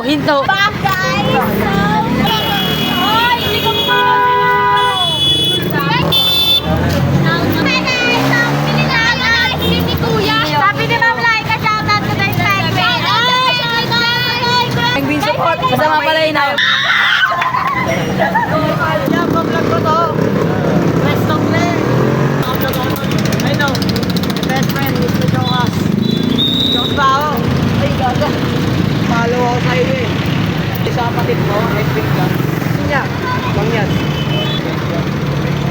hinto. Back guys! Hoy, hindi ko pa! Sabi ni Ma'am Laika, shoutout to the inspector. Penguin support. Kasama pala yun ako. Yan, pag-vlog ko to. Best of play. I know. My best friend, Mr. Jokas. Jokas ba ako? Ay, gaga. Follow ako sa iyo eh. Isa kapatid mo, I think ka. Niya, bang yan.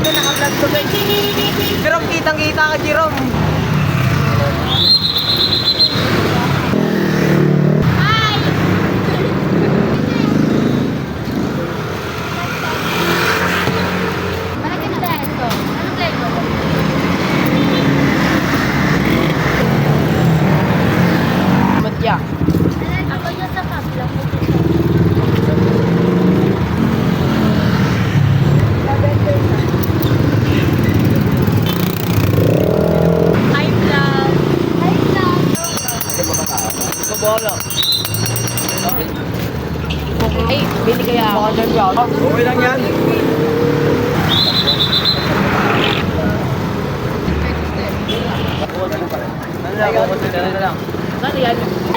Ito, naka-vlog to guys. Jerome, kitang-kita ka, Jerome. Eh, bili kaya ako. Okay lang yan.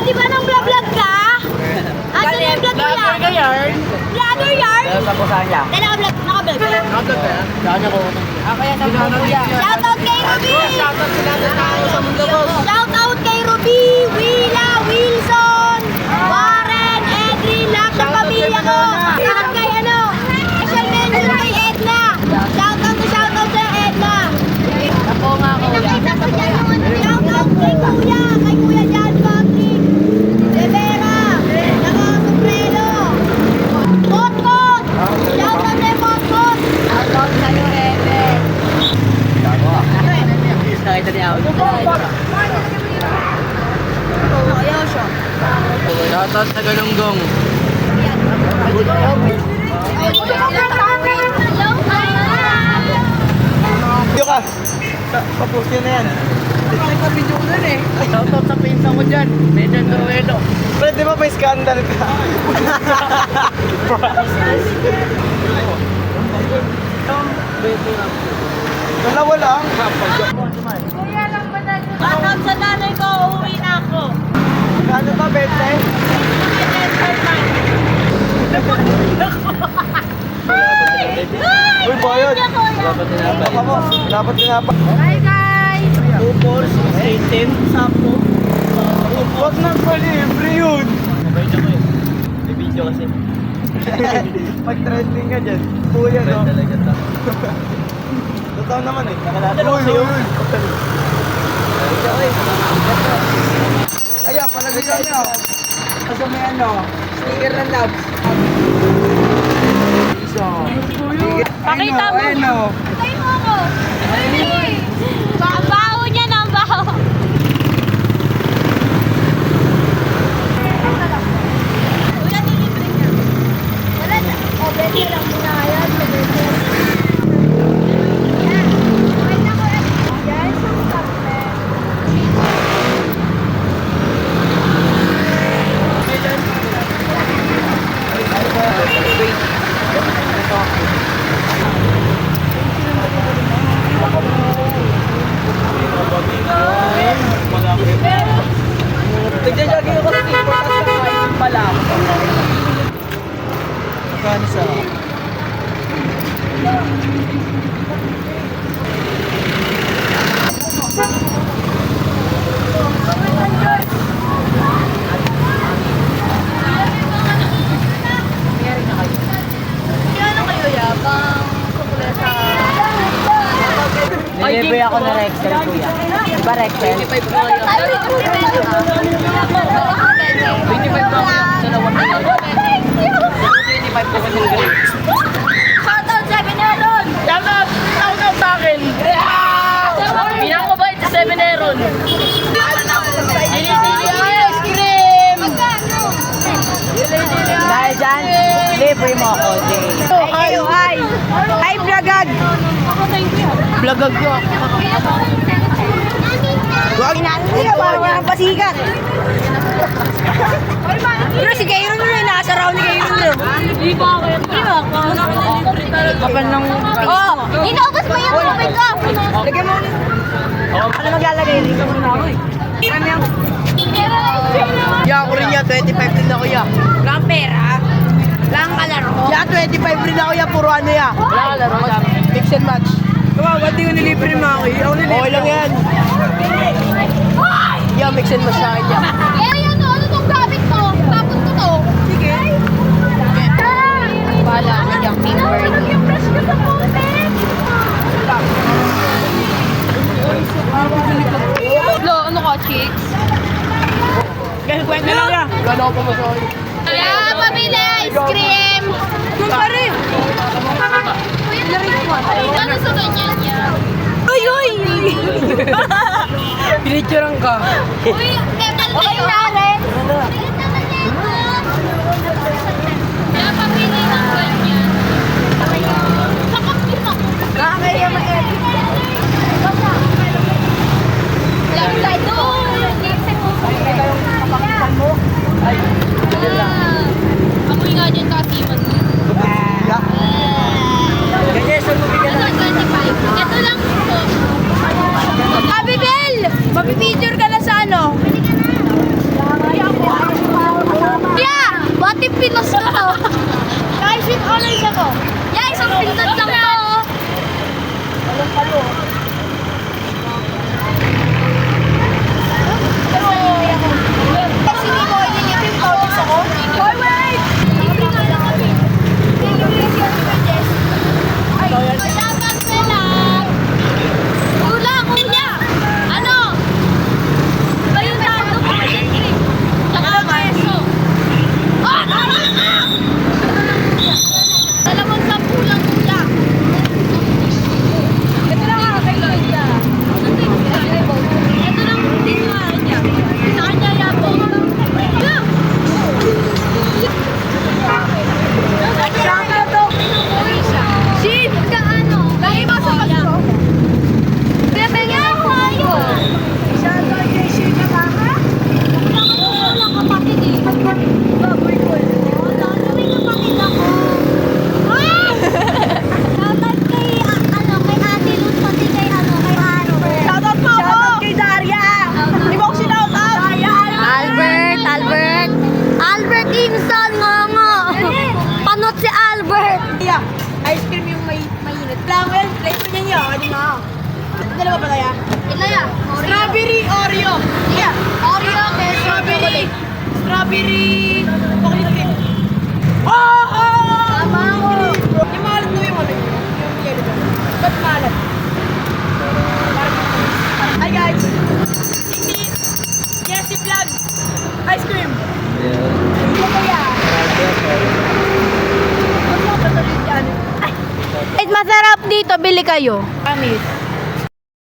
Di ba nang vlog ka? Asa na yung vlog mo lang? Vlogger yarn. Vlogger yarn? Tapos saan niya? Naka-vlog ka? Nakatod ba yan? Saan ako? Kaya sa mga kuya. Shoutout kay Ruby! Shoutout sila ng tao sa mundo ko. Shoutout kay Ruby, Willa, Wilson, Warren, Edrin, lahat ng pamilya ko. Lahat kay special mention kay Edna. Shoutout sa Edna. Ako nga kuya. Shoutout kay Kuya John Patrick, Rivera, Naka-Sombrero, Kotkot. Shoutout kay Kotkot. Shoutout sa'yo, Ede. Nakita niya ako. Ayaw siya. Shoutout sa Galunggong. Video ka. Pa-post yun na yan. Nagka-video ko nun eh. Shoutout sa pinsan ko dyan. Medyan Duelo. Pero di ba may scandal ka? Dalawa lang. Kuya lang ba na? Shoutout sa nanay ko, uuwi na ako. Kano ba, Bete? Uy, bayad. Dapat tinapa. Hi guys! 2-4-6-18. Sampo. Huwag nang palibre yun. Mabay na ko eh. May video kasi. Pag-trending ka dyan. Kuya, no? Talaga ta. Totoo naman eh. Nakalaban ko sa'yo. Ayan, palagay ka nyo. Kasi may sticker ng love. Iso. Pakita mo. Ayun, Patay mo ako. Ang baho niya na, ang baho. Wala nilibre niya. Wala na. O, bete lang muna yan. Bete. Yan. Okay na ko. Yan, sa supplement. Nagja-jogging ako sa tipo, tapos kakain pala ako. Magkano sa... Ano kayo, yabang kukulesa? Nilibre ako na Rexel kuya. Diba Rexel? 25 po kayo. 25 po kayo. Sa lawan na yun. 25 po kasi ng grades. Shoutout 7-Eleven! Shoutout sa akin. Pinakabait sa 7-Eleven. Dili-dili ice cream. Magkano? Dahil dyan, libre mo ako, Jay. Hi! Hi, Blagag! Vlogag ko. Huwag inaano siya, parang walang pasikat. Pero si Kairon mo yun, nasa round ni Kairon mo. Hindi ba ako yan? Hindi ba ako? Kapal ng... Oh, inaubos mo yung tubig ko. Lagyan mo ulit. Ano maglalagay? Lagyan mo na ako eh. Ano yan? Ya, ako rin ya. 25 din ako ya. Wala kang pera. Wala kang kalaro. Ya, 25 rin ako ya. Puro ano ya. Wala ka laro sa amin. Mix and match. Kawawa, di ko nilibre ni Maki. Ako nilibre. Okay lang yan. Ya, mix and match sa akin ya. Eh, ano tong gamit mo? Tapos ko to. Sige. Bala ka dyan, Pinward. Yung brush ko sa putik. Lo, ano ka, chicks? Kasi kwento lang yan. Wala na ako pamasahin. Yeah, pamili ice cream. Pare. Ano sa ganyan yan? Uy, uy. Pinicturean ka. Uy, ketal kayo. Kaya pamili ng ganyan. Sakap din ako. Nakakaya ma-edit. Lang sa doon. Amoy nga dyan kasiman mo. Ganyan, so bumigyan Ano, 25? Ito lang po. Abibel! Mapipicture ka na sa ano? Yeah! What if pinos ko to? Guys, with honor siya to. Yeah, isang pinos lang to. Kasi ni Boy, yun yung pinotis ako. Boy, wait! Libre nga lang kami. Libre si Oliver Jess. Ay, salamat sila! Kuya! Ano? Ba yung dado ko? Tsaka peso. Ah! Dalawang 10 lang kuya. Ito lang ako kay Kuya. Ito lang din nga niya. Sa kanya yabo. Shit! Ka ano? Lagi mo sa pagko. Bebenya ako ayo. Shoutout kay Shit na baka? Wala kapatid eh. Baboy ko. Wala may kapatid ako. Shoutout kay kay Ate Luz pati kay kay Aro. Shoutout po ako. Shoutout kay Daria. Di ba ako sinoutout? Albert Inson nga. Panot si Albert. Yeah. Ice cream yung mainit. Flannel, flavor niya niya. Di ba? Dalawa ba kaya? Ito yan. Strawberry Oreo. Yeah. Oreo kay Strawberry. Strawberry. Chocolate cream. Oh! Tama ko. Yung malat na yung ano. Yung yellow ba? Ba't malat? Hi guys. This is Jessie Vlog. Ice cream. Ito ko yan. Ano ba ito dito? Masarap dito, bili kayo. Amis.